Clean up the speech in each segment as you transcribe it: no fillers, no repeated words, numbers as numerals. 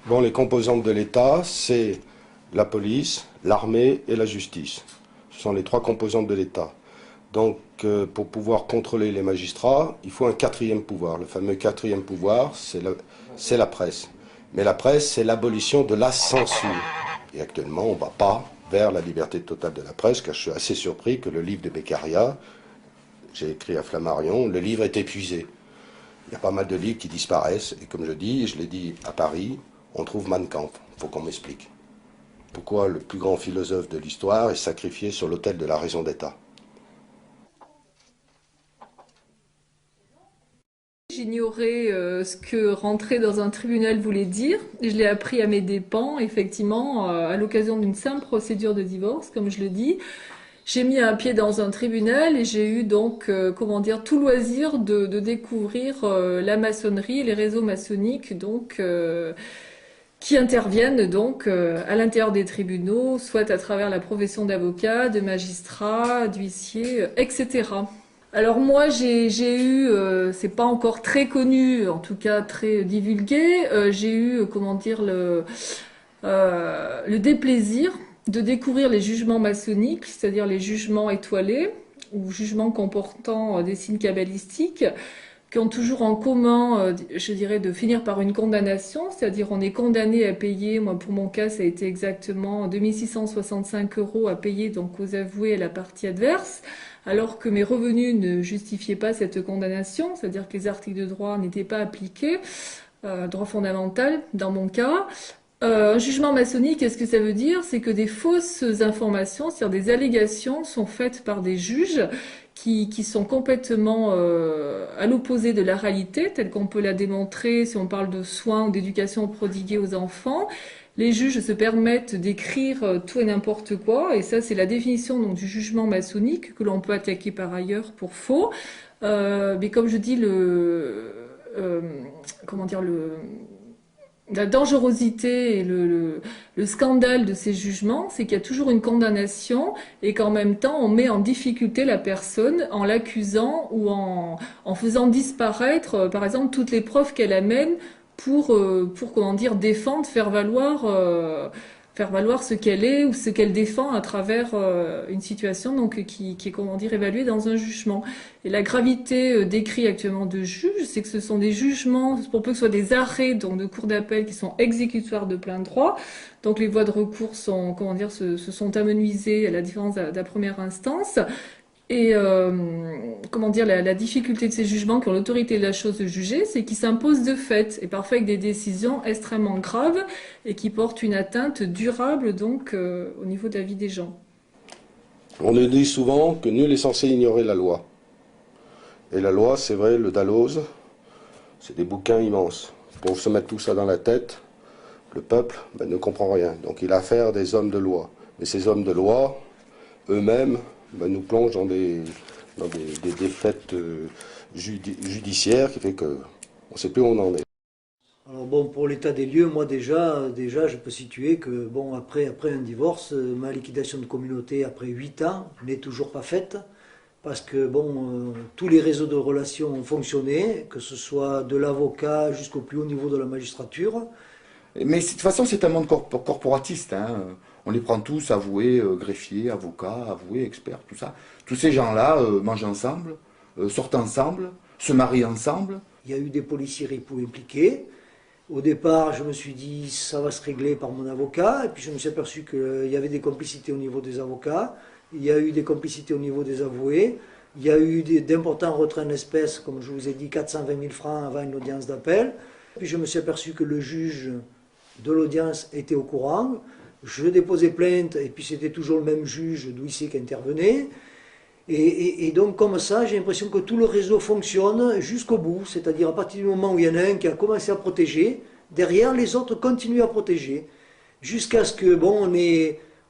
Bon, les composantes de l'État, c'est la police, l'armée et la justice. Ce sont les trois composantes de l'État. Donc, pour pouvoir contrôler les magistrats, il faut un quatrième pouvoir. Le fameux quatrième pouvoir, c'est la presse. Mais la presse, c'est l'abolition de la censure. Et actuellement, on ne va pas vers la liberté totale de la presse, car je suis assez surpris que le livre de Beccaria, j'ai écrit à Flammarion, le livre est épuisé. Il y a pas mal de livres qui disparaissent, et comme je dis, et je l'ai dit à Paris, on trouve Mein Kampf. Il faut qu'on m'explique. Pourquoi le plus grand philosophe de l'histoire est sacrifié sur l'autel de la raison d'État? J'ignorais ce que rentrer dans un tribunal voulait dire. Je l'ai appris à mes dépens, effectivement, à l'occasion d'une simple procédure de divorce, comme je le dis. J'ai mis un pied dans un tribunal et j'ai eu donc, comment dire, tout loisir de découvrir la maçonnerie et les réseaux maçonniques, donc qui interviennent donc à l'intérieur des tribunaux, soit à travers la profession d'avocat, de magistrat, d'huissier, etc. Alors moi j'ai eu, c'est pas encore très connu, en tout cas très divulgué, j'ai eu, comment dire, le déplaisir de découvrir les jugements maçonniques, c'est-à-dire les jugements étoilés, ou jugements comportant des signes kabbalistiques, qui ont toujours en commun, je dirais, de finir par une condamnation, c'est-à-dire on est condamné à payer, moi pour mon cas ça a été exactement 2665 € à payer donc aux avoués à la partie adverse, alors que mes revenus ne justifiaient pas cette condamnation, c'est-à-dire que les articles de droit n'étaient pas appliqués, droit fondamental dans mon cas. Un jugement maçonnique, qu'est-ce que ça veut dire? C'est que des fausses informations, c'est-à-dire des allégations, sont faites par des juges qui sont complètement à l'opposé de la réalité, telle qu'on peut la démontrer si on parle de soins ou d'éducation prodiguée aux enfants. Les juges se permettent d'écrire tout et n'importe quoi, et ça c'est la définition donc, du jugement maçonnique, que l'on peut attaquer par ailleurs pour faux. Mais comme je dis, euh, comment dire, la dangerosité et le scandale de ces jugements, c'est qu'il y a toujours une condamnation et qu'en même temps, on met en difficulté la personne en l'accusant ou en faisant disparaître, par exemple, toutes les preuves qu'elle amène pour comment dire, défendre, faire valoir ce qu'elle est ou ce qu'elle défend à travers une situation donc qui est comment dire évaluée dans un jugement. Et la gravité décrit actuellement de juges, c'est que ce sont des jugements, pour peu que ce soit des arrêts donc de cour d'appel qui sont exécutoires de plein droit. Donc les voies de recours sont comment dire se sont amenuisées à la différence de la première instance. Et comment dire, la difficulté de ces jugements qui ont l'autorité de la chose de juger, c'est qu'ils s'imposent de fait, et parfois avec des décisions extrêmement graves et qui portent une atteinte durable donc au niveau de la vie des gens. On nous dit souvent que nul est censé ignorer la loi. Et la loi, c'est vrai, le Dalloz, c'est des bouquins immenses. Pour se mettre tout ça dans la tête, le peuple ne comprend rien. Donc il a affaire des hommes de loi. Mais ces hommes de loi, eux-mêmes, nous plongent dans des défaites judiciaires qui fait qu'on ne sait plus où on en est. Alors bon, pour l'état des lieux, moi déjà, je peux situer que bon, après un divorce, ma liquidation de communauté après 8 ans n'est toujours pas faite. Parce que bon, tous les réseaux de relations ont fonctionné, que ce soit de l'avocat jusqu'au plus haut niveau de la magistrature. Mais de toute façon, c'est un monde corporatiste, hein. On les prend tous, avoués, greffiers, avocats, avoués, experts, tout ça. Tous ces gens-là mangent ensemble, sortent ensemble, se marient ensemble. Il y a eu des policiers ripoux impliqués. Au départ, je me suis dit, ça va se régler par mon avocat. Et puis je me suis aperçu qu'il y avait des complicités au niveau des avocats. Il y a eu des complicités au niveau des avoués. Il y a eu d'importants retraits en espèces, comme je vous ai dit, 420 000 francs avant une audience d'appel. Puis je me suis aperçu que le juge de l'audience était au courant. Je déposais plainte et puis c'était toujours le même juge d'huissier qui intervenait. Et donc comme ça, j'ai l'impression que tout le réseau fonctionne jusqu'au bout. C'est-à-dire à partir du moment où il y en a un qui a commencé à protéger, derrière les autres continuent à protéger. Jusqu'à ce que, bon,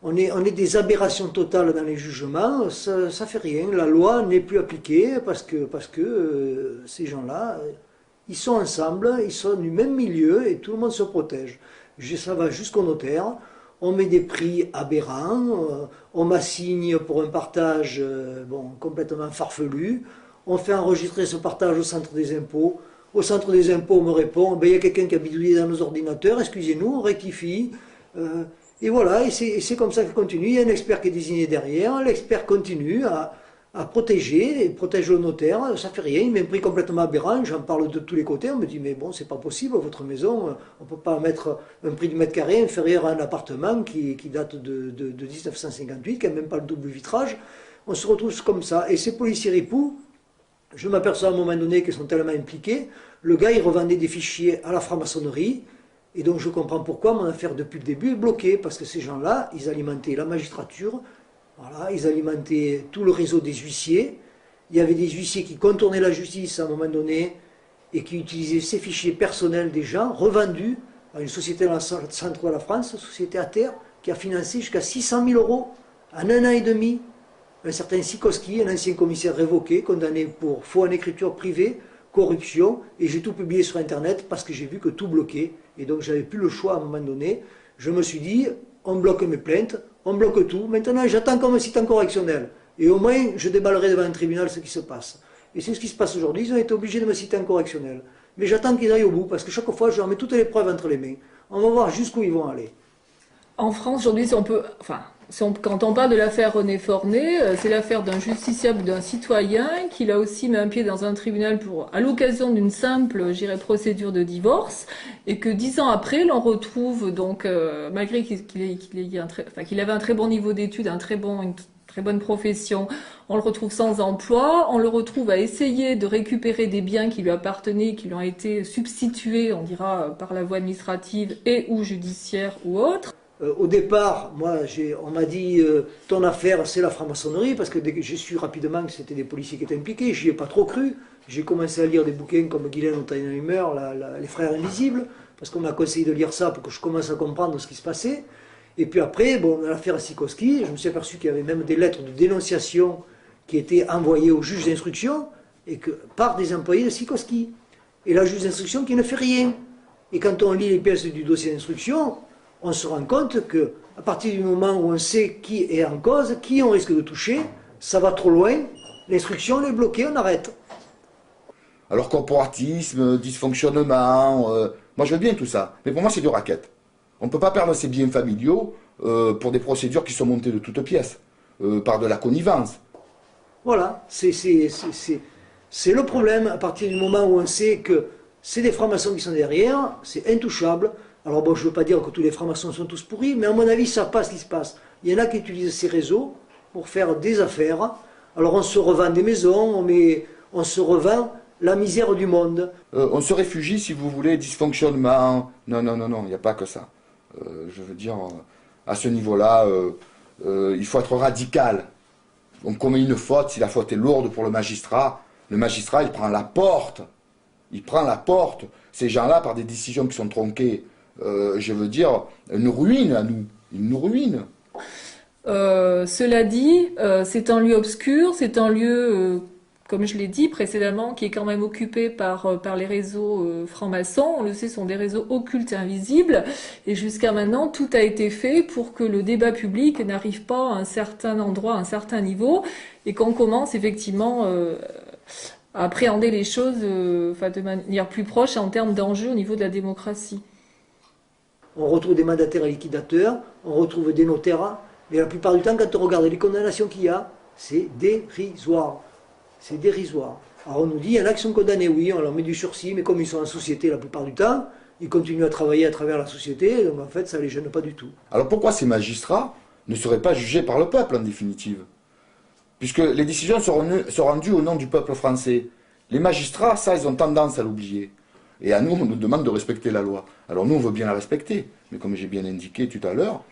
on est des aberrations totales dans les jugements, ça fait rien. La loi n'est plus appliquée parce que ces gens-là, ils sont ensemble, ils sont du même milieu et tout le monde se protège. Ça va jusqu'au notaire, on met des prix aberrants, on m'assigne pour un partage bon, complètement farfelu, on fait enregistrer ce partage au centre des impôts, Au centre des impôts, on me répond, ben, il y a quelqu'un qui a bidouillé dans nos ordinateurs, excusez-nous, on rectifie. Et voilà, et c'est comme ça que continue. Il y a un expert qui est désigné derrière, l'expert continue à protéger, et protège le notaire, ça fait rien, il m'a pris complètement aberrant, j'en parle de tous les côtés, on me dit, mais bon, c'est pas possible, votre maison, on peut pas mettre un prix du mètre carré inférieur à un appartement qui date de 1958, qui n'a même pas le double vitrage. On se retrouve comme ça, et ces policiers ripoux, je m'aperçois à un moment donné qu'ils sont tellement impliqués. Le gars, il revendait des fichiers à la franc-maçonnerie. Et donc je comprends pourquoi mon affaire depuis le début est bloquée. Parce que ces gens-là, ils alimentaient la magistrature. Voilà, ils alimentaient tout le réseau des huissiers. Il y avait des huissiers qui contournaient la justice à un moment donné et qui utilisaient ces fichiers personnels des gens, revendus à une société dans le centre de la France, société à terre, qui a financé jusqu'à 600 000 € en 1 an et demi. Un certain Sikoski, un ancien commissaire révoqué, condamné pour faux en écriture privée, corruption, et j'ai tout publié sur Internet parce que j'ai vu que tout bloquait, et donc j'avais plus le choix à un moment donné. Je me suis dit, on bloque mes plaintes, on bloque tout, maintenant j'attends comme un sit-in correctionnel, et au moins je déballerai devant un tribunal ce qui se passe. Et c'est ce qui se passe aujourd'hui, ils ont été obligés de me citer un correctionnel. Mais j'attends qu'ils aillent au bout, parce que chaque fois je leur mets toutes les preuves entre les mains. On va voir jusqu'où ils vont aller. En France, aujourd'hui, si on peut, quand on parle de l'affaire René Forné, c'est l'affaire d'un justiciable, d'un citoyen qui a aussi mis un pied dans un tribunal à l'occasion d'une simple, procédure de divorce, et que 10 ans après, l'on retrouve donc, malgré qu'il avait un très bon niveau d'études, une très bonne profession, on le retrouve sans emploi, on le retrouve à essayer de récupérer des biens qui lui appartenaient, qui lui ont été substitués, on dira, par la voie administrative et ou judiciaire ou autre. Au départ, moi, on m'a dit ton affaire, c'est la franc-maçonnerie, parce que dès que j'ai su rapidement que c'était des policiers qui étaient impliqués, j'y ai pas trop cru. J'ai commencé à lire des bouquins comme Guylaine Ottenheimer, Les Frères Invisibles, parce qu'on m'a conseillé de lire ça pour que je commence à comprendre ce qui se passait. Et puis après, bon, l'affaire Sikoski, je me suis aperçu qu'il y avait même des lettres de dénonciation qui étaient envoyées au juge d'instruction et par des employés de Sikoski. Et la juge d'instruction qui ne fait rien. Et quand on lit les pièces du dossier d'instruction, on se rend compte qu'à partir du moment où on sait qui est en cause, qui on risque de toucher, ça va trop loin, l'instruction elle est bloquée, on arrête. Alors corporatisme, dysfonctionnement, moi je veux bien tout ça, mais pour moi c'est du racket. On ne peut pas perdre ses biens familiaux pour des procédures qui sont montées de toutes pièces, par de la connivence. Voilà, c'est le problème, à partir du moment où on sait que c'est des francs-maçons qui sont derrière, c'est intouchable. Alors bon, je ne veux pas dire que tous les francs-maçons sont tous pourris, mais à mon avis, ça passe ce qui se passe. Il y en a qui utilisent ces réseaux pour faire des affaires. Alors on se revend des maisons, on se revend la misère du monde. On se réfugie, si vous voulez, dysfonctionnement. Non, non, non, non, il n'y a pas que ça. Je veux dire, à ce niveau-là, il faut être radical. On commet une faute, si la faute est lourde pour le magistrat, il prend la porte. Il prend la porte. Ces gens-là, par des décisions qui sont tronquées, je veux dire, nous ruinent à nous. Ils nous ruinent. Cela dit, c'est un lieu obscur, c'est un lieu, comme je l'ai dit précédemment, qui est quand même occupé par les réseaux francs-maçons. On le sait, ce sont des réseaux occultes et invisibles. Et jusqu'à maintenant, tout a été fait pour que le débat public n'arrive pas à un certain endroit, à un certain niveau, et qu'on commence effectivement à appréhender les choses de manière plus proche en termes d'enjeux au niveau de la démocratie. On retrouve des mandataires et liquidateurs, on retrouve des notaires, mais la plupart du temps, quand on regarde les condamnations qu'il y a, c'est dérisoire. C'est dérisoire. Alors on nous dit, il y en a qui sont condamnés, oui, on leur met du sursis, mais comme ils sont en société la plupart du temps, ils continuent à travailler à travers la société, donc en fait, ça ne les gêne pas du tout. Alors pourquoi ces magistrats ne seraient pas jugés par le peuple, en définitive? Puisque les décisions sont rendues au nom du peuple français. Les magistrats, ça, ils ont tendance à l'oublier. Et à nous, on nous demande de respecter la loi. Alors nous, on veut bien la respecter. Mais comme j'ai bien indiqué tout à l'heure,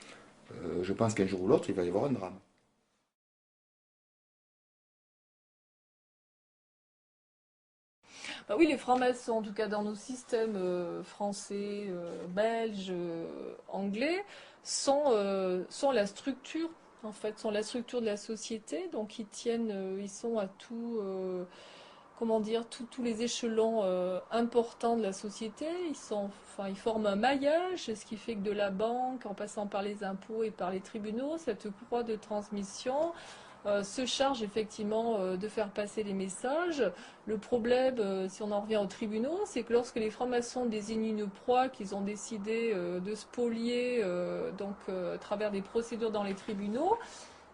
je pense qu'un jour ou l'autre, il va y avoir un drame. Bah oui, les francs-maçons, en tout cas dans nos systèmes français, belges, anglais, sont la structure, en fait, sont la structure de la société. Donc ils sont à tout... comment dire, tous les échelons importants de la société, ils forment un maillage, ce qui fait que de la banque, en passant par les impôts et par les tribunaux, cette courroie de transmission se chargent effectivement de faire passer les messages. Le problème, si on en revient aux tribunaux, c'est que lorsque les francs-maçons désignent une proie qu'ils ont décidé de spolier à travers des procédures dans les tribunaux,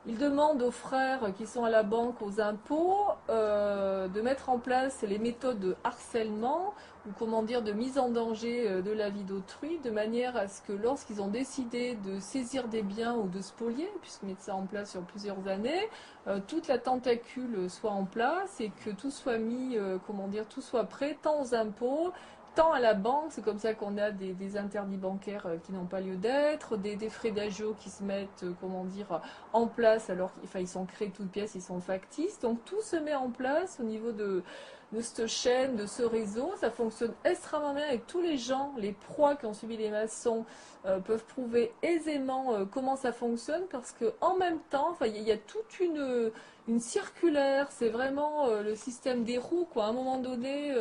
ils demandent aux frères qui sont à la banque, aux impôts, de mettre en place les méthodes de harcèlement ou comment dire de mise en danger de la vie d'autrui, de manière à ce que lorsqu'ils ont décidé de saisir des biens ou de spolier, puisqu'ils mettent ça en place sur plusieurs années, toute la tentacule soit en place et que tout soit mis, tout soit prêt, tant aux impôts, tant à la banque. C'est comme ça qu'on a des interdits bancaires qui n'ont pas lieu d'être, des frais d'agio qui se mettent, en place alors qu'ils sont créés toutes pièces, ils sont factices. Donc tout se met en place au niveau de cette chaîne, de ce réseau. Ça fonctionne extrêmement bien avec tous les gens. Les proies qui ont suivi les maçons peuvent prouver aisément comment ça fonctionne, parce que en même temps, il y a toute une circulaire. C'est vraiment le système des roues, quoi. À un moment donné,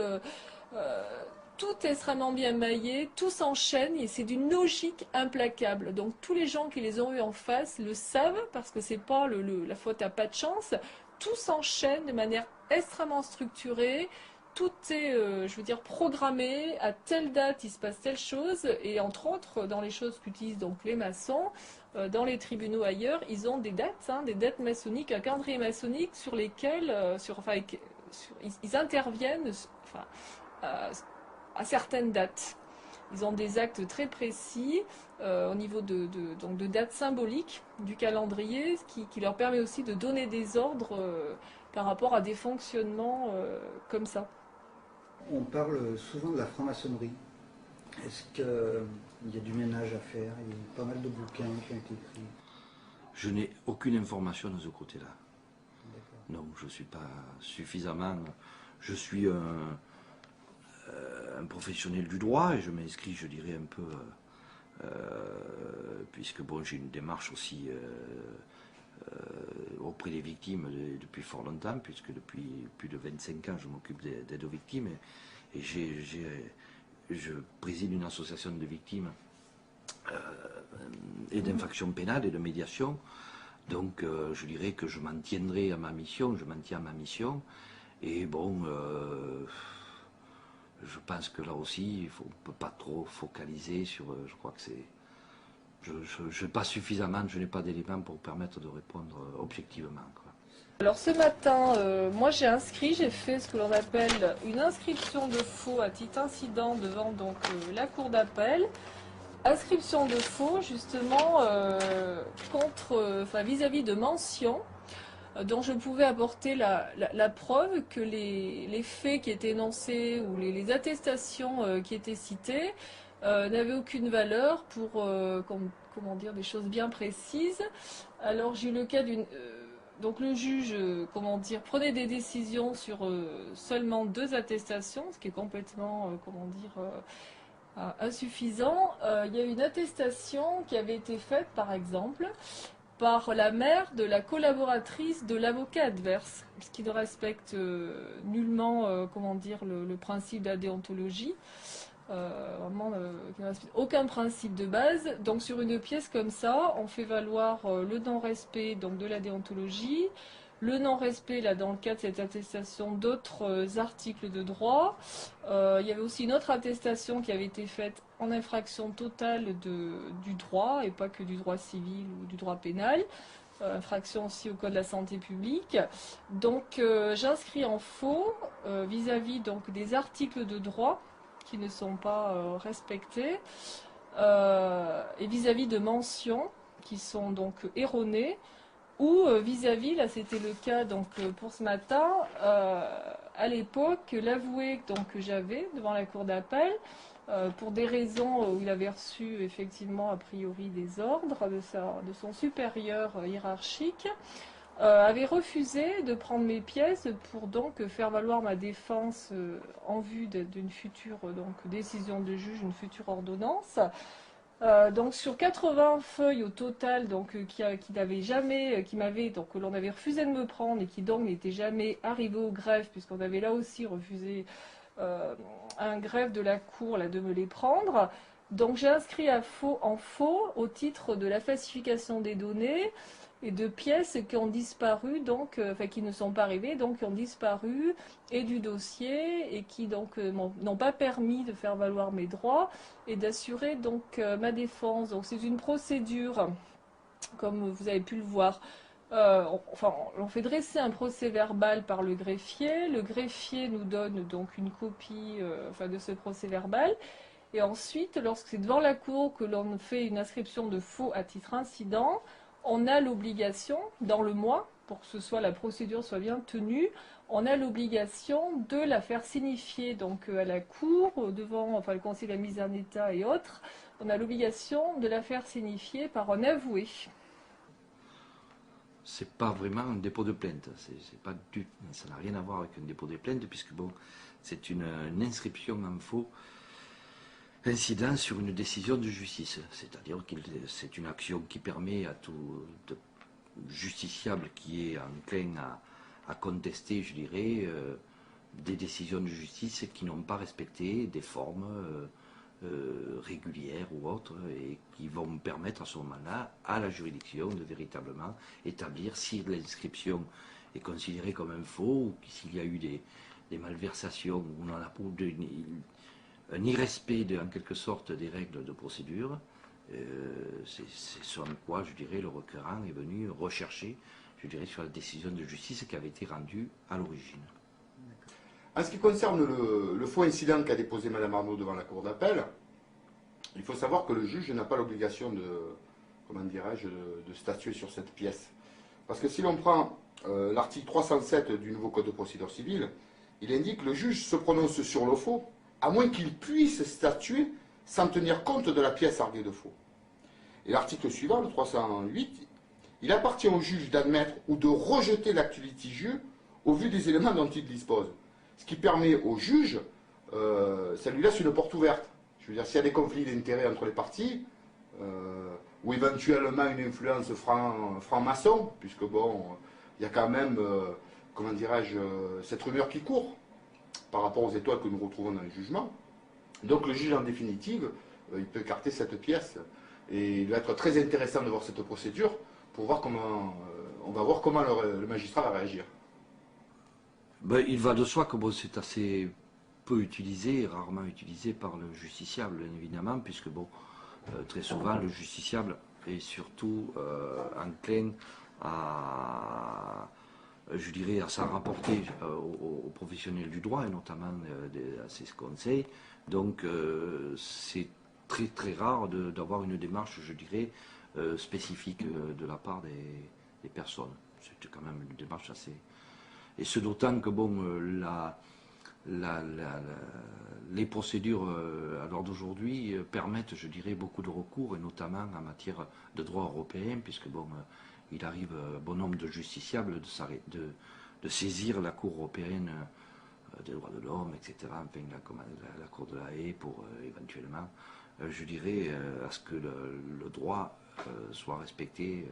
tout est extrêmement bien maillé, tout s'enchaîne et c'est d'une logique implacable. Donc tous les gens qui les ont eu en face le savent, parce que c'est pas la faute à pas de chance. Tout s'enchaîne de manière extrêmement structurée. Tout est, programmé. À telle date, il se passe telle chose. Et entre autres, dans les choses qu'utilisent donc les maçons, dans les tribunaux ailleurs, ils ont des dates maçonniques, un calendrier maçonnique sur lesquels, ils interviennent, à certaines dates. Ils ont des actes très précis au niveau de dates symboliques du calendrier, qui leur permet aussi de donner des ordres par rapport à des fonctionnements comme ça. On parle souvent de la franc-maçonnerie. Est-ce qu'il y a du ménage à faire? Il y a pas mal de bouquins qui ont été écrits. Je n'ai aucune information de ce côté-là. D'accord. Non, je ne suis pas suffisamment... Je suis un professionnel du droit et je m'inscris, je dirais, un peu, puisque bon, j'ai une démarche aussi auprès des victimes depuis fort longtemps, puisque depuis plus de 25 ans je m'occupe d'aide aux victimes et je préside une association de victimes et d'infractions pénales et de médiation. Donc je dirais que je m'en tiendrai à ma mission, je m'en tiens à ma mission et bon... je pense que là aussi, on ne peut pas trop focaliser sur... je crois que c'est... Je n'ai pas suffisamment, je n'ai pas d'éléments pour permettre de répondre objectivement, quoi. Alors ce matin, moi j'ai fait ce que l'on appelle une inscription de faux à titre incident devant la cour d'appel. Inscription de faux justement vis-à-vis de mentions dont je pouvais apporter la preuve que les faits qui étaient énoncés ou les attestations qui étaient citées n'avaient aucune valeur pour des choses bien précises. Alors j'ai eu le cas donc le juge prenait des décisions sur seulement 2 attestations, ce qui est complètement insuffisant. Il y a une attestation qui avait été faite par exemple par la mère de la collaboratrice de l'avocat adverse, ce qui ne respecte nullement le principe de la déontologie, qui ne respecte aucun principe de base. Donc sur une pièce comme ça, on fait valoir le non-respect de la déontologie, le non-respect, là, dans le cas de cette attestation, d'autres articles de droit. Il y avait aussi une autre attestation qui avait été faite en infraction totale du droit, et pas que du droit civil ou du droit pénal. Infraction aussi au code de la santé publique. Donc j'inscris en faux vis-à-vis des articles de droit qui ne sont pas respectés, et vis-à-vis de mentions qui sont donc erronées, ou vis-à-vis, là c'était le cas pour ce matin, à l'époque, l'avoué que j'avais devant la cour d'appel, pour des raisons où il avait reçu effectivement a priori des ordres de son supérieur hiérarchique, avait refusé de prendre mes pièces pour faire valoir ma défense en vue d'une future décision de juge, une future ordonnance. Sur 80 feuilles au total, que l'on avait refusé de me prendre et qui n'étaient jamais arrivées au greffe, puisqu'on avait là aussi refusé un greffe de la cour de me les prendre. Donc j'ai inscrit en faux au titre de la falsification des données et de pièces qui ont disparu, donc, enfin qui ne sont pas arrivées, donc qui ont disparu, et du dossier, et qui donc n'ont pas permis de faire valoir mes droits et d'assurer donc ma défense. Donc c'est une procédure, comme vous avez pu le voir. On fait dresser un procès verbal par le greffier. Le greffier nous donne donc une copie de ce procès verbal. Et ensuite, lorsque c'est devant la cour que l'on fait une inscription de faux à titre incident, on a l'obligation, dans le mois, pour que la procédure soit bien tenue, on a l'obligation de la faire signifier donc à la cour, devant le conseil de la mise en état et autres. On a l'obligation de la faire signifier par un avoué. C'est pas vraiment un dépôt de plainte. Ça n'a rien à voir avec un dépôt de plainte, puisque bon, c'est une inscription en faux incident sur une décision de justice. C'est-à-dire que c'est une action qui permet à tout justiciable qui est enclin à contester, je dirais, des décisions de justice qui n'ont pas respecté des formes régulières ou autres, et qui vont permettre à ce moment-là à la juridiction de véritablement établir si l'inscription est considérée comme un faux, ou s'il y a eu des malversations, ou on en a un irrespect en quelque sorte des règles de procédure. C'est ce en quoi, je dirais, le requérant est venu rechercher, je dirais, sur la décision de justice qui avait été rendue à l'origine. En ce qui concerne le faux incident qu'a déposé Mme Arnaud devant la cour d'appel, il faut savoir que le juge n'a pas l'obligation de statuer sur cette pièce. Parce que si l'on prend l'article 307 du nouveau code de procédure civile, il indique que le juge se prononce sur le faux, à moins qu'il puisse statuer sans tenir compte de la pièce arguée de faux. Et l'article suivant, le 308, il appartient au juge d'admettre ou de rejeter l'acte litigieux au vu des éléments dont il dispose. Ce qui permet au juge, ça lui laisse une porte ouverte. Je veux dire, s'il y a des conflits d'intérêts entre les parties, ou éventuellement une influence franc-maçon, puisque bon, il y a quand même, cette rumeur qui court par rapport aux étoiles que nous retrouvons dans les jugements. Donc le juge, en définitive, il peut écarter cette pièce. Et il va être très intéressant de voir cette procédure pour voir on va voir comment le magistrat va réagir. Il va de soi que bon, c'est assez peu utilisé, rarement utilisé par le justiciable, bien évidemment, puisque bon, très souvent le justiciable est surtout enclin à s'en rapporter aux professionnels du droit, et notamment à ses conseils. Donc c'est très très rare d'avoir une démarche, je dirais, spécifique de la part des personnes. C'est quand même une démarche assez... Et ce d'autant que bon, les procédures à l'heure d'aujourd'hui permettent, je dirais, beaucoup de recours, et notamment en matière de droit européen, puisque bon, il arrive bon nombre de justiciables de saisir la Cour européenne des droits de l'homme, etc., enfin, la Cour de la Haye, pour éventuellement, je dirais, à ce que le droit soit respecté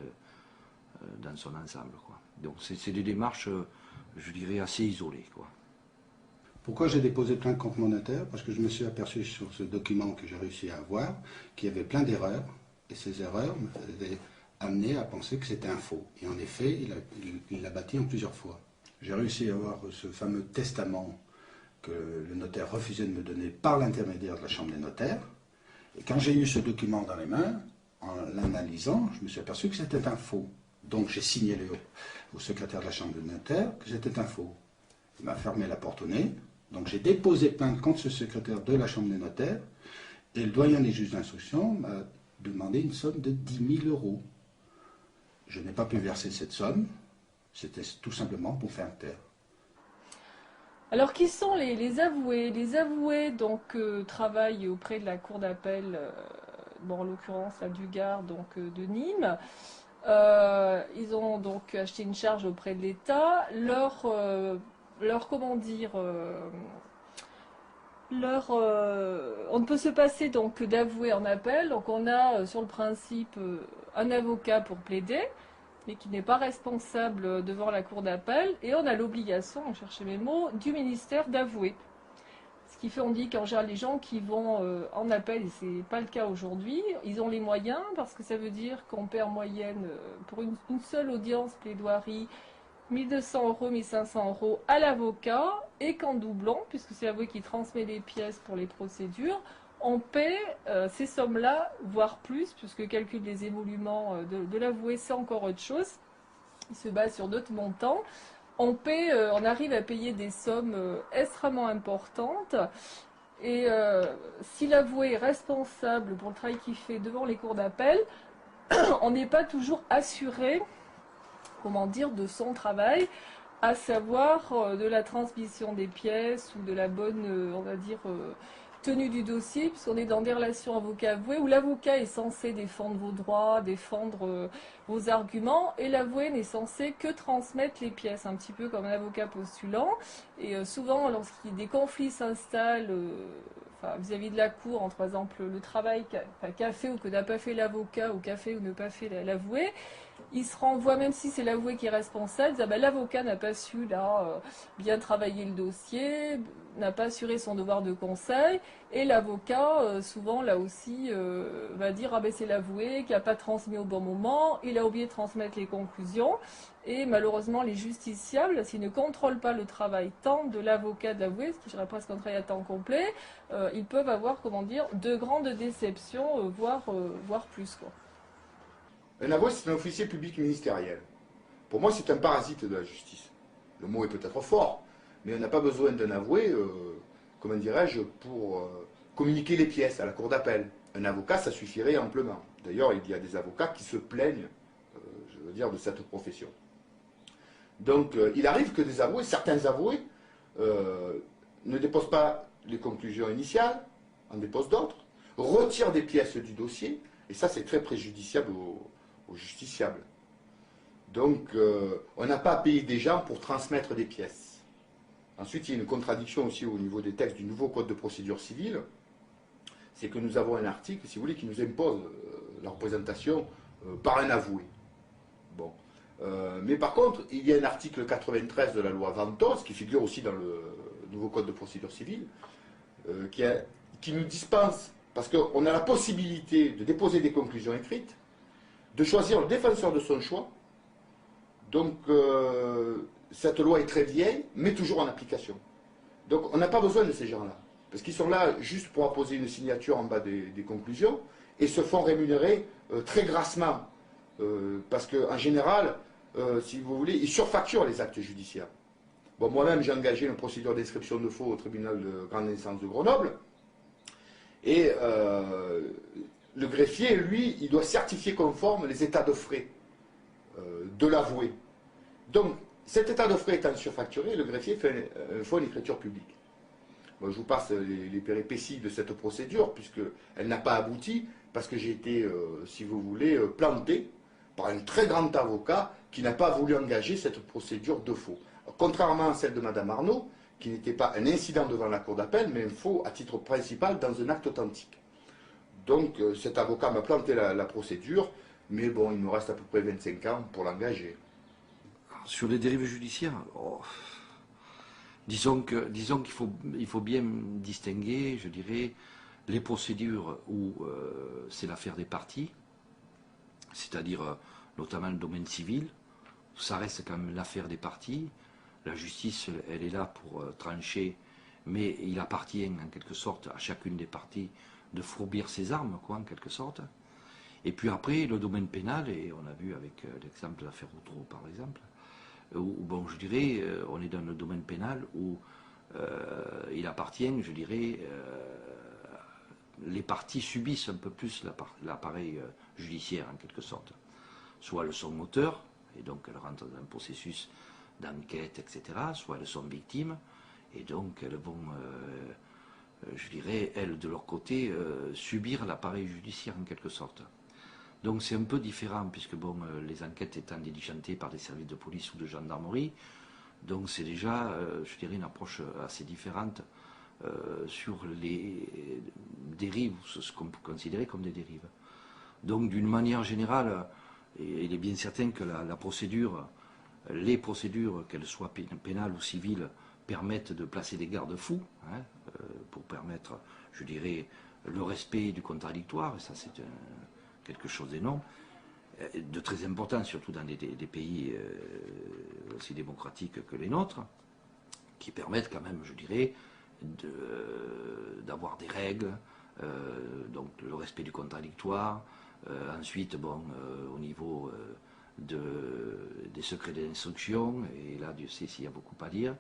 dans son ensemble, quoi. Donc c'est des démarches, je dirais, assez isolées, quoi. Pourquoi j'ai déposé plainte contre mon notaire? Parce que je me suis aperçu sur ce document que j'ai réussi à avoir qu'il y avait plein d'erreurs, et ces erreurs me faisaient amener à penser que c'était un faux. Et en effet, il l'a bâti en plusieurs fois. J'ai réussi à avoir ce fameux testament que le notaire refusait de me donner par l'intermédiaire de la Chambre des notaires. Et quand j'ai eu ce document dans les mains, en l'analysant, je me suis aperçu que c'était un faux. Donc j'ai signalé au secrétaire de la Chambre des notaires que c'était un faux. Il m'a fermé la porte au nez. Donc j'ai déposé plainte contre ce secrétaire de la Chambre des notaires, et le doyen des juges d'instruction m'a demandé une somme de 10 000 €. Je n'ai pas pu verser cette somme, c'était tout simplement pour faire taire. Alors qui sont les avoués? Les avoués donc travaillent auprès de la cour d'appel, en l'occurrence à du Gard, donc de Nîmes. Ils ont donc acheté une charge auprès de l'État. On ne peut se passer donc d'avouer en appel. Donc on a sur le principe un avocat pour plaider, mais qui n'est pas responsable devant la cour d'appel, et on a l'obligation, on cherchait mes mots, du ministère d'avouer. Ce qui fait, on dit qu'en général, les gens qui vont en appel, et c'est pas le cas aujourd'hui, ils ont les moyens, parce que ça veut dire qu'on paie en moyenne, pour une seule audience plaidoirie, 1200 €, 1500 € à l'avocat, et qu'en doublant, puisque c'est l'avoué qui transmet les pièces pour les procédures, on paie ces sommes-là, voire plus, puisque le calcul des émoluments de l'avoué, c'est encore autre chose. Il se base sur d'autres montants. On arrive à payer des sommes extrêmement importantes. Et si l'avoué est responsable pour le travail qu'il fait devant les cours d'appel, on n'est pas toujours assuré, comment dire, de son travail, à savoir de la transmission des pièces ou de la bonne, on va dire, tenue du dossier, puisqu'on est dans des relations avocat-avoué où l'avocat est censé défendre vos droits, défendre vos arguments, et l'avoué n'est censé que transmettre les pièces, un petit peu comme un avocat postulant. Et souvent, des conflits s'installent vis-à-vis de la cour, entre par exemple le travail qu'a fait ou que n'a pas fait l'avocat, ou qu'a fait ou ne pas fait l'avoué, il se renvoie, même si c'est l'avoué qui est responsable, l'avocat n'a pas su bien travailler le dossier, n'a pas assuré son devoir de conseil, et l'avocat, souvent là aussi, va dire c'est l'avoué qui n'a pas transmis au bon moment, il a oublié de transmettre les conclusions, et malheureusement les justiciables, s'ils ne contrôlent pas le travail tant de l'avocat de l'avoué, ce qui serait presque un travail à temps complet, ils peuvent avoir, de grandes déceptions, voire plus, quoi. Un avoué, c'est un officier public ministériel. Pour moi, c'est un parasite de la justice. Le mot est peut-être fort, mais on n'a pas besoin d'un avoué, comment dirais-je, pour communiquer les pièces à la cour d'appel. Un avocat, ça suffirait amplement. D'ailleurs, il y a des avocats qui se plaignent, de cette profession. Donc, il arrive que des avoués, certains avoués, ne déposent pas les conclusions initiales, en déposent d'autres, retirent des pièces du dossier, et ça, c'est très préjudiciable aux justiciables. Donc, on n'a pas à payer des gens pour transmettre des pièces. Ensuite, il y a une contradiction aussi au niveau des textes du nouveau Code de procédure civile, c'est que nous avons un article, si vous voulez, qui nous impose la représentation par un avoué. Bon. Mais par contre, il y a un article 93 de la loi Ventos, qui figure aussi dans le nouveau Code de procédure civile, qui nous dispense, parce qu'on a la possibilité de déposer des conclusions écrites, de choisir le défenseur de son choix. Donc, cette loi est très vieille, mais toujours en application. Donc, on n'a pas besoin de ces gens-là, parce qu'ils sont là juste pour apposer une signature en bas des conclusions, et se font rémunérer très grassement, parce qu'en général, si vous voulez, ils surfacturent les actes judiciaires. Bon, moi-même, j'ai engagé une procédure d'inscription de faux au tribunal de grande instance de Grenoble, et le greffier, lui, il doit certifier conforme les états de frais de l'avoué. Donc, cet état de frais étant surfacturé, le greffier fait une écriture publique. Moi, je vous passe les péripéties de cette procédure, puisqu'elle n'a pas abouti, parce que j'ai été, si vous voulez, planté par un très grand avocat qui n'a pas voulu engager cette procédure de faux. Contrairement à celle de Mme Arnaud, qui n'était pas un incident devant la cour d'appel, mais un faux à titre principal dans un acte authentique. Donc cet avocat m'a planté la procédure, mais bon, il me reste à peu près 25 ans pour l'engager. Sur les dérives judiciaires, disons qu'il faut bien distinguer, je dirais, les procédures où c'est l'affaire des parties, c'est-à-dire notamment le domaine civil, ça reste quand même l'affaire des parties. La justice, elle est là pour trancher, mais il appartient en quelque sorte à chacune des parties de fourbir ses armes, quoi, en quelque sorte. Et puis après, le domaine pénal, et on a vu avec l'exemple de l'affaire Outreau, par exemple, où, bon, je dirais, on est dans le domaine pénal où il appartient, je dirais, les parties subissent un peu plus l'appareil judiciaire, en quelque sorte. Soit elles sont auteurs, et donc elles rentrent dans un processus d'enquête, etc., soit elles sont victimes, et donc elles vont, je dirais, elles, de leur côté, subir l'appareil judiciaire, en quelque sorte. Donc c'est un peu différent, puisque bon, les enquêtes étant diligentées par des services de police ou de gendarmerie, donc c'est déjà, je dirais, une approche assez différente sur les dérives, ce qu'on peut considérer comme des dérives. Donc d'une manière générale, il est bien certain que la procédure, les procédures, qu'elles soient pénales ou civiles, permettent de placer des garde-fous, hein, pour permettre, je dirais, le respect du contradictoire, et ça c'est quelque chose d'énorme, de très important, surtout dans des pays aussi démocratiques que les nôtres, qui permettent quand même, je dirais, d'avoir des règles, donc le respect du contradictoire, ensuite, bon, au niveau des secrets d'instruction, et là, Dieu sait s'il y a beaucoup à dire,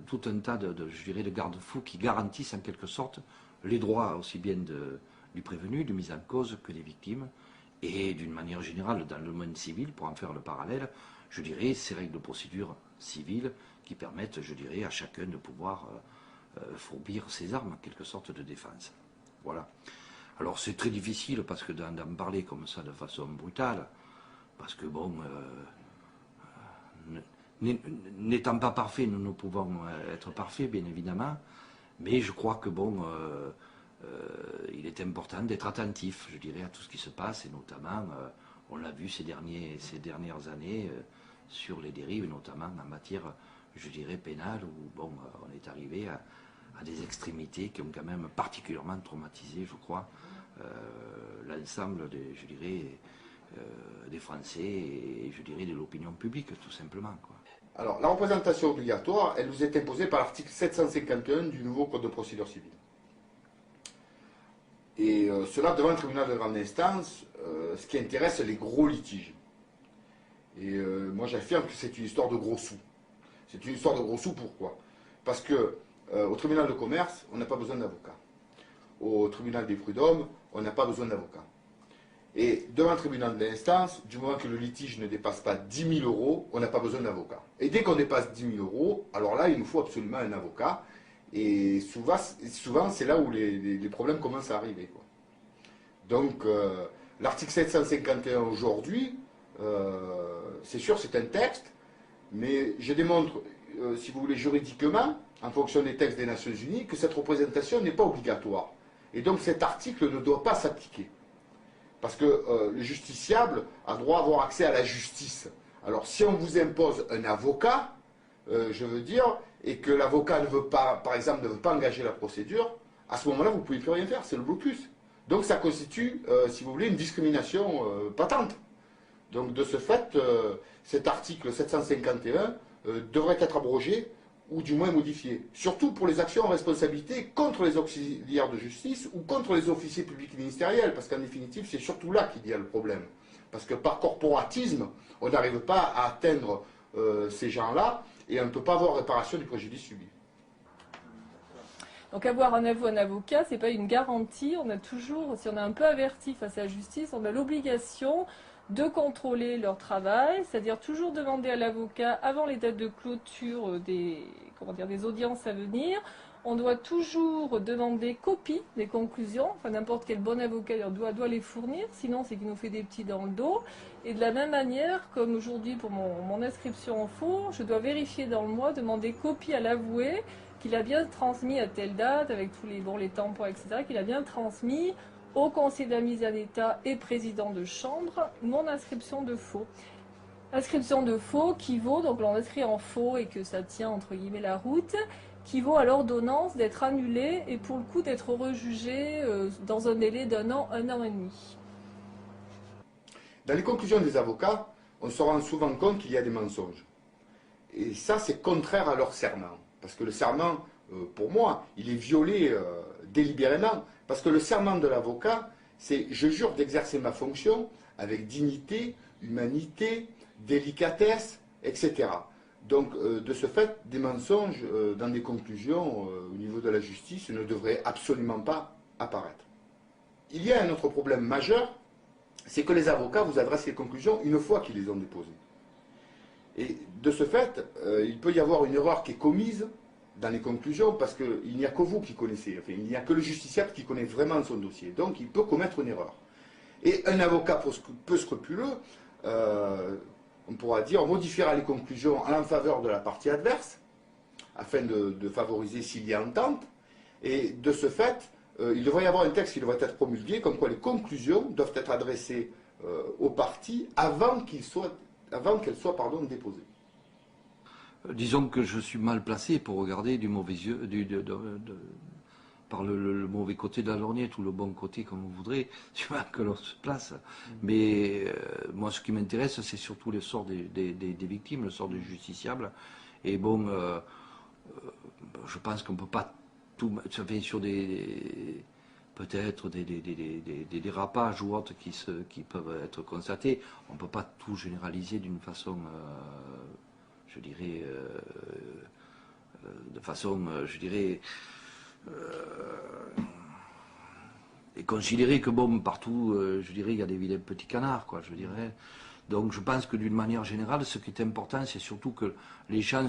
tout un tas je dirais, de garde-fous qui garantissent en quelque sorte les droits aussi bien du prévenu, du mis en cause que des victimes, et d'une manière générale dans le domaine civil, pour en faire le parallèle, je dirais ces règles de procédure civile qui permettent, je dirais, à chacun de pouvoir fourbir ses armes, en quelque sorte de défense. Voilà. Alors c'est très difficile parce que d'en parler comme ça de façon brutale, parce que bon, n'étant pas parfait, nous ne pouvons être parfaits, bien évidemment, mais je crois que bon, il est important d'être attentif, je dirais, à tout ce qui se passe, et notamment, on l'a vu ces dernières années, sur les dérives, notamment en matière, je dirais, pénale, où bon, on est arrivé à des extrémités qui ont quand même particulièrement traumatisé, je crois, l'ensemble je dirais, des Français et je dirais de l'opinion publique, tout simplement, quoi. Alors, la représentation obligatoire, elle nous est imposée par l'article 751 du nouveau Code de procédure civile. Et cela devant le tribunal de grande instance, ce qui intéresse les gros litiges. Et moi j'affirme que c'est une histoire de gros sous. C'est une histoire de gros sous, pourquoi? Parce que au tribunal de commerce, on n'a pas besoin d'avocat. Au tribunal des prud'hommes, on n'a pas besoin d'avocat. Et devant le tribunal d'instance, du moment que le litige ne dépasse pas 10 000 euros, on n'a pas besoin d'avocat. Et dès qu'on dépasse 10 000 euros, alors là, il nous faut absolument un avocat. Et souvent c'est là où les problèmes commencent à arriver, quoi. Donc, l'article 751 aujourd'hui, c'est sûr, c'est un texte, mais je démontre, si vous voulez, juridiquement, en fonction des textes des Nations Unies, que cette représentation n'est pas obligatoire. Et donc cet article ne doit pas s'appliquer. Parce que le justiciable a droit à avoir accès à la justice. Alors si on vous impose un avocat, je veux dire, et que l'avocat ne veut pas, par exemple, ne veut pas engager la procédure, à ce moment-là, vous ne pouvez plus rien faire, c'est le blocus. Donc ça constitue, si vous voulez, une discrimination patente. Donc de ce fait, cet article 751 devrait être abrogé ou du moins modifié. Surtout pour les actions en responsabilité contre les auxiliaires de justice ou contre les officiers publics ministériels, parce qu'en définitive, c'est surtout là qu'il y a le problème. Parce que par corporatisme, on n'arrive pas à atteindre ces gens-là et on ne peut pas avoir réparation du préjudice subi. Donc avoir un avocat, c'est pas une garantie. On a toujours, si on est un peu averti face à la justice, on a l'obligation de contrôler leur travail, c'est-à-dire toujours demander à l'avocat, avant les dates de clôture des audiences à venir, on doit toujours demander copie des conclusions, enfin n'importe quel bon avocat doit les fournir, sinon c'est qu'il nous fait des petits dans le dos. Et de la même manière, comme aujourd'hui pour mon inscription en faux, je dois vérifier dans le mois, demander copie à l'avoué, qu'il a bien transmis à telle date, avec tous les tampons, etc., qu'il a bien transmis au conseil de la mise en état et président de chambre, mon inscription de faux. Inscription de faux qui vaut, donc l'on inscrit en faux et que ça tient entre guillemets la route, qui vaut à l'ordonnance d'être annulée et pour le coup d'être rejugée dans un délai d'un an et demi. Dans les conclusions des avocats, on se rend souvent compte qu'il y a des mensonges. Et ça, c'est contraire à leur serment. Parce que le serment, pour moi, il est violé délibérément. Parce que le serment de l'avocat, c'est « je jure d'exercer ma fonction avec dignité, humanité, délicatesse, etc. » Donc, de ce fait, des mensonges dans des conclusions au niveau de la justice ne devraient absolument pas apparaître. Il y a un autre problème majeur, c'est que les avocats vous adressent les conclusions une fois qu'ils les ont déposées. Et de ce fait, il peut y avoir une erreur qui est commise dans les conclusions parce qu'il n'y a que vous qui connaissez, enfin, il n'y a que le justiciable qui connaît vraiment son dossier. Donc il peut commettre une erreur. Et un avocat peu scrupuleux, on pourra dire, modifiera les conclusions en faveur de la partie adverse, afin de favoriser s'il y a entente. Et de ce fait, il devrait y avoir un texte qui devrait être promulgué, comme quoi les conclusions doivent être adressées aux parties avant qu'elles soient déposées. Disons que je suis mal placé pour regarder du mauvais yeux, par le mauvais côté de la lorgnette ou le bon côté, comme vous voudrez, suivant que l'on se place. Mais moi, ce qui m'intéresse, c'est surtout le sort des victimes, le sort des justiciables. Et bon, je pense qu'on ne peut pas tout. Ça fait sur peut-être des dérapages ou autres qui peuvent être constatés. On ne peut pas tout généraliser d'une façon, je dirais, de façon, je dirais, et considérer que bon, partout, je dirais, il y a des vilains petits canards, quoi, je dirais. Donc je pense que d'une manière générale, ce qui est important, c'est surtout que les gens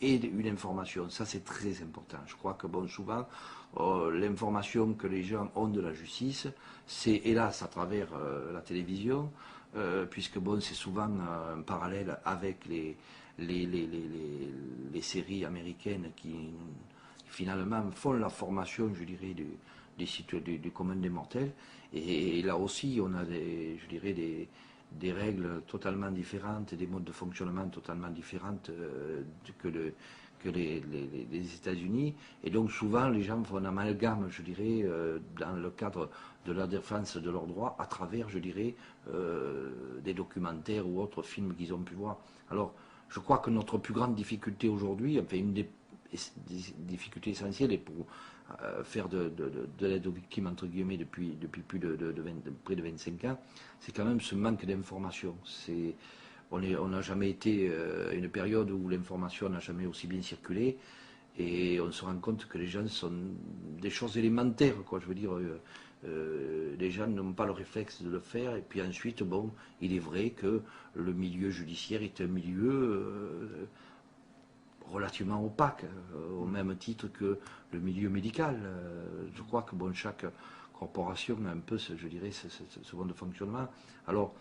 aient une information. Ça, c'est très important. Je crois que bon, souvent, l'information que les gens ont de la justice, c'est hélas à travers la télévision, puisque bon, c'est souvent un parallèle avec les séries américaines qui finalement font la formation, je dirais, du commun des mortels. Et là aussi, on a je dirais, des règles totalement différentes, des modes de fonctionnement totalement différentes que les États-Unis. Et donc souvent, les gens font un amalgame, je dirais, dans le cadre de la défense de leurs droits, à travers, je dirais, des documentaires ou autres films qu'ils ont pu voir. Alors, je crois que notre plus grande difficulté aujourd'hui, enfin une des difficultés essentielles, est pour faire de l'aide aux victimes, entre guillemets, depuis plus près de 25 ans, c'est quand même ce manque d'information. On n'a jamais été à une période où l'information n'a jamais aussi bien circulé, et on se rend compte que les gens sont des choses élémentaires, quoi. Je veux dire, les gens n'ont pas le réflexe de le faire, et puis ensuite, bon, il est vrai que le milieu judiciaire est un milieu relativement opaque, au même titre que le milieu médical. Je crois que bon, chaque corporation a un peu, je dirais, ce mode de fonctionnement. Alors,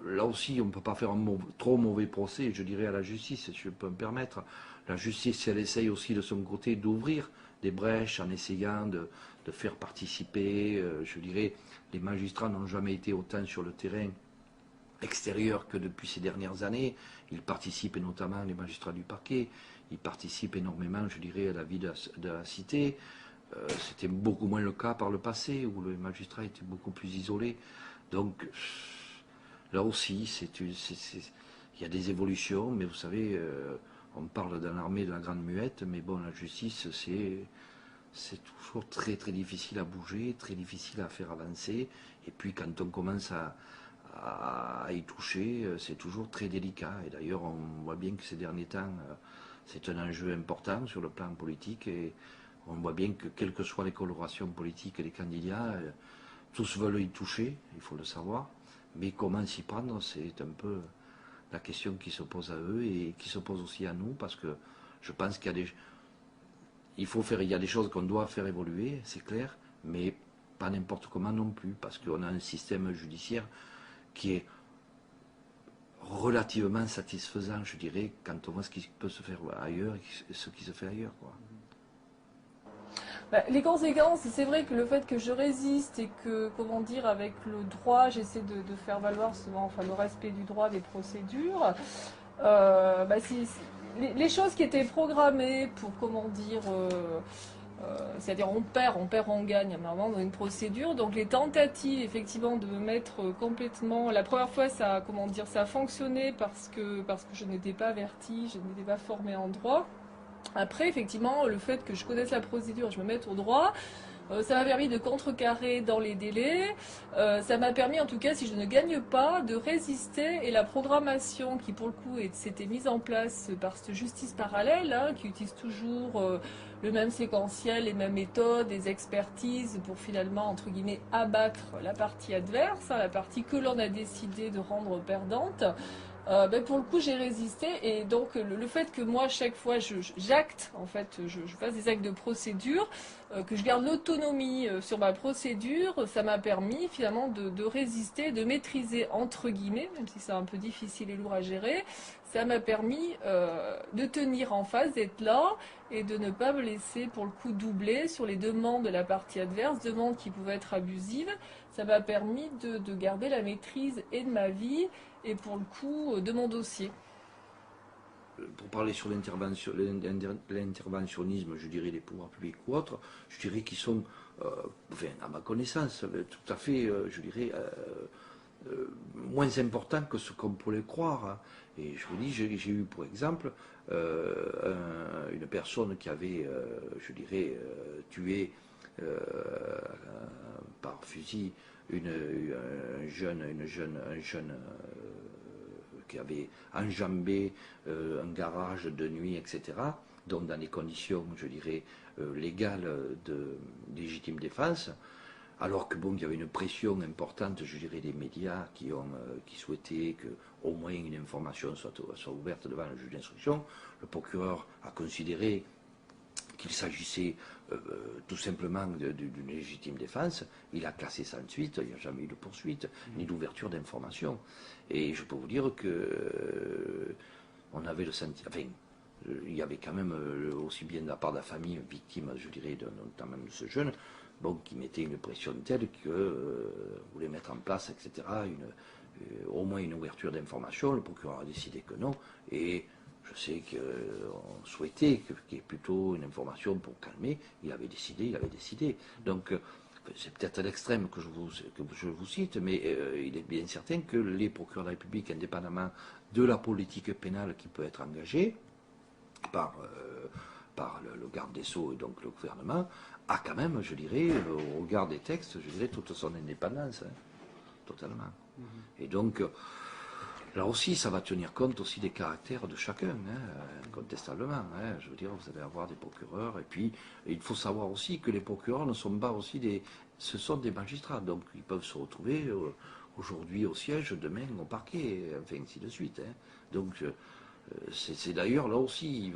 là aussi, on ne peut pas faire un trop mauvais procès, je dirais, à la justice, si je peux me permettre. La justice, elle essaye aussi de son côté d'ouvrir des brèches en essayant de faire participer, je dirais, les magistrats n'ont jamais été autant sur le terrain extérieur que depuis ces dernières années. Ils participent, et notamment les magistrats du parquet, ils participent énormément, je dirais, à la vie de la cité. C'était beaucoup moins le cas par le passé, où les magistrats étaient beaucoup plus isolés. Donc, là aussi, il y a des évolutions, mais vous savez, on parle d'un armée de la grande muette, mais bon, la justice, c'est toujours très très difficile à bouger, très difficile à faire avancer. Et puis quand on commence à y toucher, c'est toujours très délicat. Et d'ailleurs, on voit bien que ces derniers temps, c'est un enjeu important sur le plan politique. Et on voit bien que, quelles que soient les colorations politiques des candidats, tous veulent y toucher, il faut le savoir. Mais comment s'y prendre, c'est un peu la question qui se pose à eux et qui se pose aussi à nous, parce que je pense qu'il y a il y a des choses qu'on doit faire évoluer, c'est clair, mais pas n'importe comment non plus, parce qu'on a un système judiciaire qui est relativement satisfaisant, je dirais, quand on voit ce qui peut se faire ailleurs et ce qui se fait ailleurs, quoi. Les conséquences, c'est vrai que le fait que je résiste et que, comment dire, avec le droit, j'essaie de faire valoir souvent, enfin, le respect du droit, des procédures, les choses qui étaient programmées pour, comment dire, c'est-à-dire on perd, on gagne à un moment dans une procédure. Donc les tentatives effectivement de me mettre complètement. La première fois ça, comment dire, ça a fonctionné parce que je n'étais pas avertie, je n'étais pas formée en droit. Après effectivement le fait que je connaisse la procédure, je me mette au droit. Ça m'a permis de contrecarrer dans les délais. Ça m'a permis, en tout cas, si je ne gagne pas, de résister. Et la programmation qui, pour le coup, s'était mise en place par cette justice parallèle, hein, qui utilise toujours le même séquentiel, les mêmes méthodes, des expertises pour finalement, entre guillemets, abattre la partie adverse, hein, la partie que l'on a décidé de rendre perdante. Pour le coup j'ai résisté, et donc le fait que moi chaque fois j'acte, en fait je fasse des actes de procédure, que je garde l'autonomie sur ma procédure, ça m'a permis finalement de résister, de maîtriser entre guillemets, même si c'est un peu difficile et lourd à gérer, ça m'a permis de tenir en face, d'être là et de ne pas me laisser pour le coup doubler sur les demandes de la partie adverse, demandes qui pouvaient être abusives. Ça m'a permis de garder la maîtrise et de ma vie et pour le coup de mon dossier. pour parler sur l'interventionnisme, je dirais des pouvoirs publics ou autres, je dirais qu'ils sont, enfin, à ma connaissance, tout à fait, je dirais, moins importants que ce qu'on pourrait croire. Hein. Et je vous dis, j'ai eu pour exemple une personne qui avait, je dirais, tué par fusil un jeune qui avait enjambé un garage de nuit, etc. Donc dans des conditions, je dirais, légales de légitime défense, alors que bon, il y avait une pression importante, je dirais, des médias qui souhaitaient que au moins une information soit ouverte devant le juge d'instruction. Le procureur a considéré qu'il s'agissait tout simplement d'une légitime défense. Il a classé ça ensuite, il n'y a jamais eu de poursuite, ni d'ouverture d'information. Et je peux vous dire que on avait le sentiment, enfin, il y avait quand même aussi bien de la part de la famille victime, je dirais, notamment de ce jeune, bon, qui mettait une pression telle que voulait mettre en place, etc., au moins une ouverture d'information. Le procureur a décidé que non, et je sais qu'on souhaitait qu'il y ait plutôt une information pour calmer. Il avait décidé. Donc, c'est peut-être l'extrême que je vous cite, mais il est bien certain que les procureurs de la République, indépendamment de la politique pénale qui peut être engagée par le garde des Sceaux et donc le gouvernement, a quand même, je dirais, au regard des textes, je dirais, toute son indépendance, hein, totalement. Et donc, là aussi, ça va tenir compte aussi des caractères de chacun, hein, incontestablement. Hein. Je veux dire, vous allez avoir des procureurs, et puis il faut savoir aussi que les procureurs ne sont pas aussi ce sont des magistrats, donc ils peuvent se retrouver aujourd'hui au siège, demain au parquet, enfin ainsi de suite. Hein. Donc c'est d'ailleurs là aussi,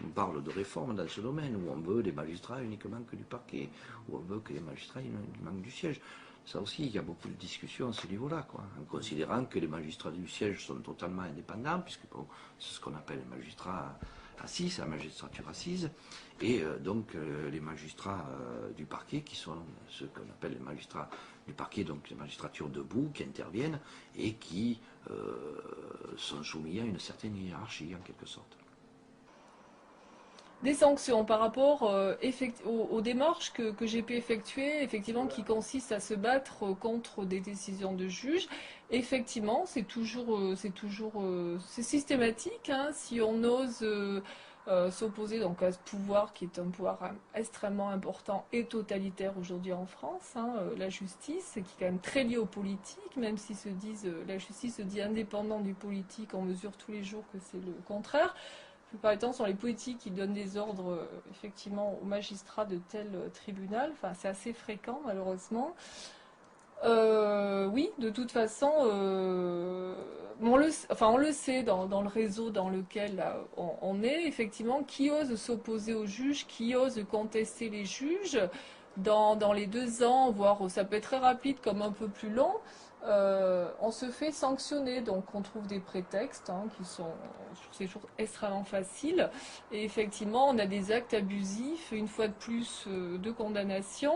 on parle de réforme dans ce domaine, où on veut des magistrats uniquement que du parquet, où on veut que les magistrats il manque du siège. Ça aussi, il y a beaucoup de discussions à ce niveau-là, quoi, en considérant que les magistrats du siège sont totalement indépendants, puisque bon, c'est ce qu'on appelle les magistrats assis, la magistrature assise, et donc les magistrats du parquet, qui sont ce qu'on appelle les magistrats du parquet, donc les magistratures debout, qui interviennent, et qui sont soumis à une certaine hiérarchie, en quelque sorte. Des sanctions par rapport aux démarches que j'ai pu effectuer, effectivement, qui consistent à se battre contre des décisions de juge. Effectivement, c'est systématique, hein, si on ose s'opposer donc à ce pouvoir qui est un pouvoir extrêmement important et totalitaire aujourd'hui en France, hein, la justice, qui est quand même très liée aux politiques, même si la justice se dit indépendante du politique, on mesure tous les jours que c'est le contraire. La plupart du temps, ce sont les politiques qui donnent des ordres effectivement aux magistrats de tel tribunal. Enfin, c'est assez fréquent malheureusement. Oui, de toute façon, on le sait dans le réseau dans lequel on est, effectivement, qui ose s'opposer aux juges, qui ose contester les juges. Dans les 2 ans, voire ça peut être très rapide comme un peu plus long, on se fait sanctionner. Donc on trouve des prétextes qui sont sur ces jours extrêmement faciles. Et effectivement, on a des actes abusifs, une fois de plus, de condamnation.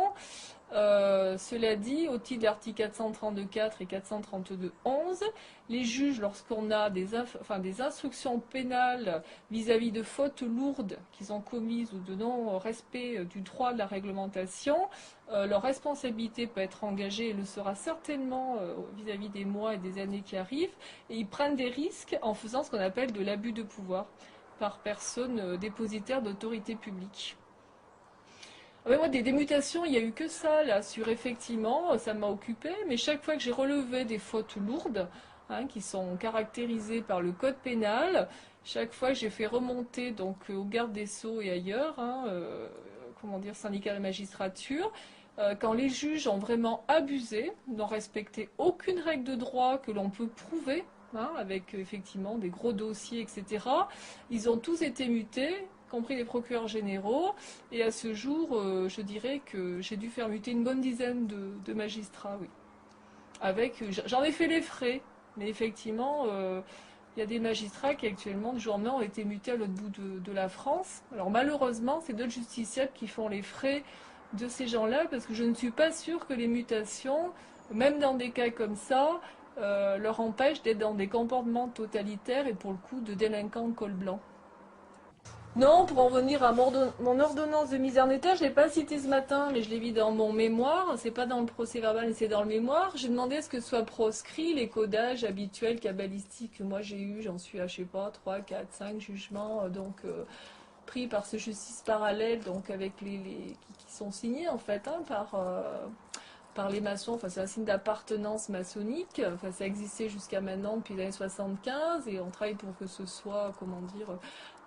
Cela dit, au titre de l'article 432.4 et 432.11, les juges, lorsqu'on a des instructions pénales vis-à-vis de fautes lourdes qu'ils ont commises ou de non-respect du droit de la réglementation, leur responsabilité peut être engagée et le sera certainement vis-à-vis des mois et des années qui arrivent, et ils prennent des risques en faisant ce qu'on appelle de l'abus de pouvoir par personne dépositaire d'autorité publique. Ouais, moi, des démutations, il n'y a eu que ça, là, effectivement, ça m'a occupé, mais chaque fois que j'ai relevé des fautes lourdes, qui sont caractérisées par le code pénal, chaque fois que j'ai fait remonter, donc, au garde des Sceaux et ailleurs, syndicat de la magistrature, quand les juges ont vraiment abusé, n'ont respecté aucune règle de droit que l'on peut prouver, avec, effectivement, des gros dossiers, etc., ils ont tous été mutés, compris les procureurs généraux, et à ce jour, je dirais que j'ai dû faire muter une bonne dizaine de magistrats, oui. J'en ai fait les frais, mais effectivement, il y a des magistrats qui actuellement, du jour au lendemain, ont été mutés à l'autre bout de la France. Alors malheureusement, c'est d'autres justiciables qui font les frais de ces gens-là, parce que je ne suis pas sûre que les mutations, même dans des cas comme ça, leur empêche d'être dans des comportements totalitaires et pour le coup de délinquants de col blanc. Non, pour en venir à mon ordonnance de mise en état, je ne l'ai pas citée ce matin, mais je l'ai mis dans mon mémoire. C'est pas dans le procès verbal, mais c'est dans le mémoire. J'ai demandé à ce que soient proscrits les codages habituels cabalistiques que moi j'ai eu. J'en suis à, je sais pas, 3, 4, 5 jugements, pris par ce justice parallèle, donc avec qui sont signés en fait par les maçons. Enfin, c'est un signe d'appartenance maçonnique. Enfin, ça existait jusqu'à maintenant depuis les années 75 et on travaille pour que ce soit, comment dire,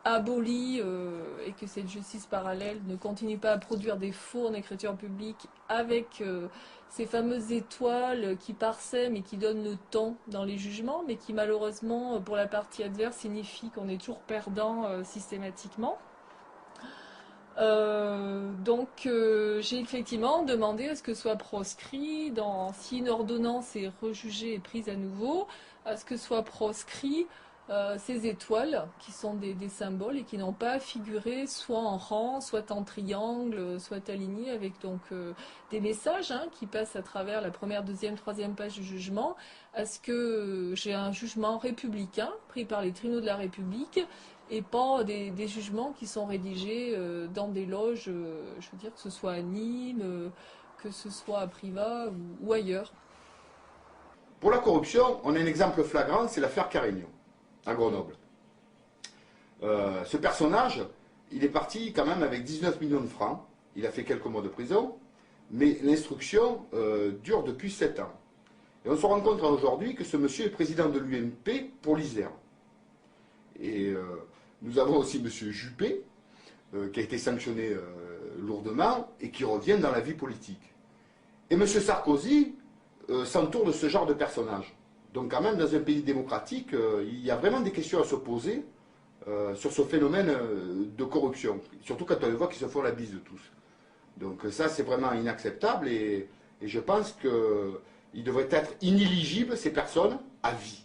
aboli et que cette justice parallèle ne continue pas à produire des faux en écriture publique avec ces fameuses étoiles qui parsèment et qui donnent le ton dans les jugements, mais qui malheureusement pour la partie adverse signifie qu'on est toujours perdant systématiquement. J'ai effectivement demandé à ce que soit proscrit, si une ordonnance est rejugée et prise à nouveau, à ce que soit proscrit ces étoiles qui sont des symboles et qui n'ont pas figuré soit en rang, soit en triangle, soit alignés avec des messages qui passent à travers la première, deuxième, troisième page du jugement, à ce que j'ai un jugement républicain pris par les tribunaux de la République et pas des jugements qui sont rédigés dans des loges, je veux dire que ce soit à Nîmes, que ce soit à Privas ou ailleurs. Pour la corruption, on a un exemple flagrant, c'est l'affaire Carignan, à Grenoble. Ce personnage, il est parti quand même avec 19 millions de francs, il a fait quelques mois de prison, mais l'instruction dure depuis 7 ans. Et on se rend compte aujourd'hui que ce monsieur est président de l'UMP pour l'Isère. Et nous avons aussi M. Juppé, qui a été sanctionné lourdement et qui revient dans la vie politique. Et M. Sarkozy s'entoure de ce genre de personnage. Donc quand même, dans un pays démocratique, il y a vraiment des questions à se poser sur ce phénomène de corruption. Surtout quand on voit qu'ils se font la bise de tous. Donc ça, c'est vraiment inacceptable et je pense qu'il devrait être inéligible, ces personnes, à vie.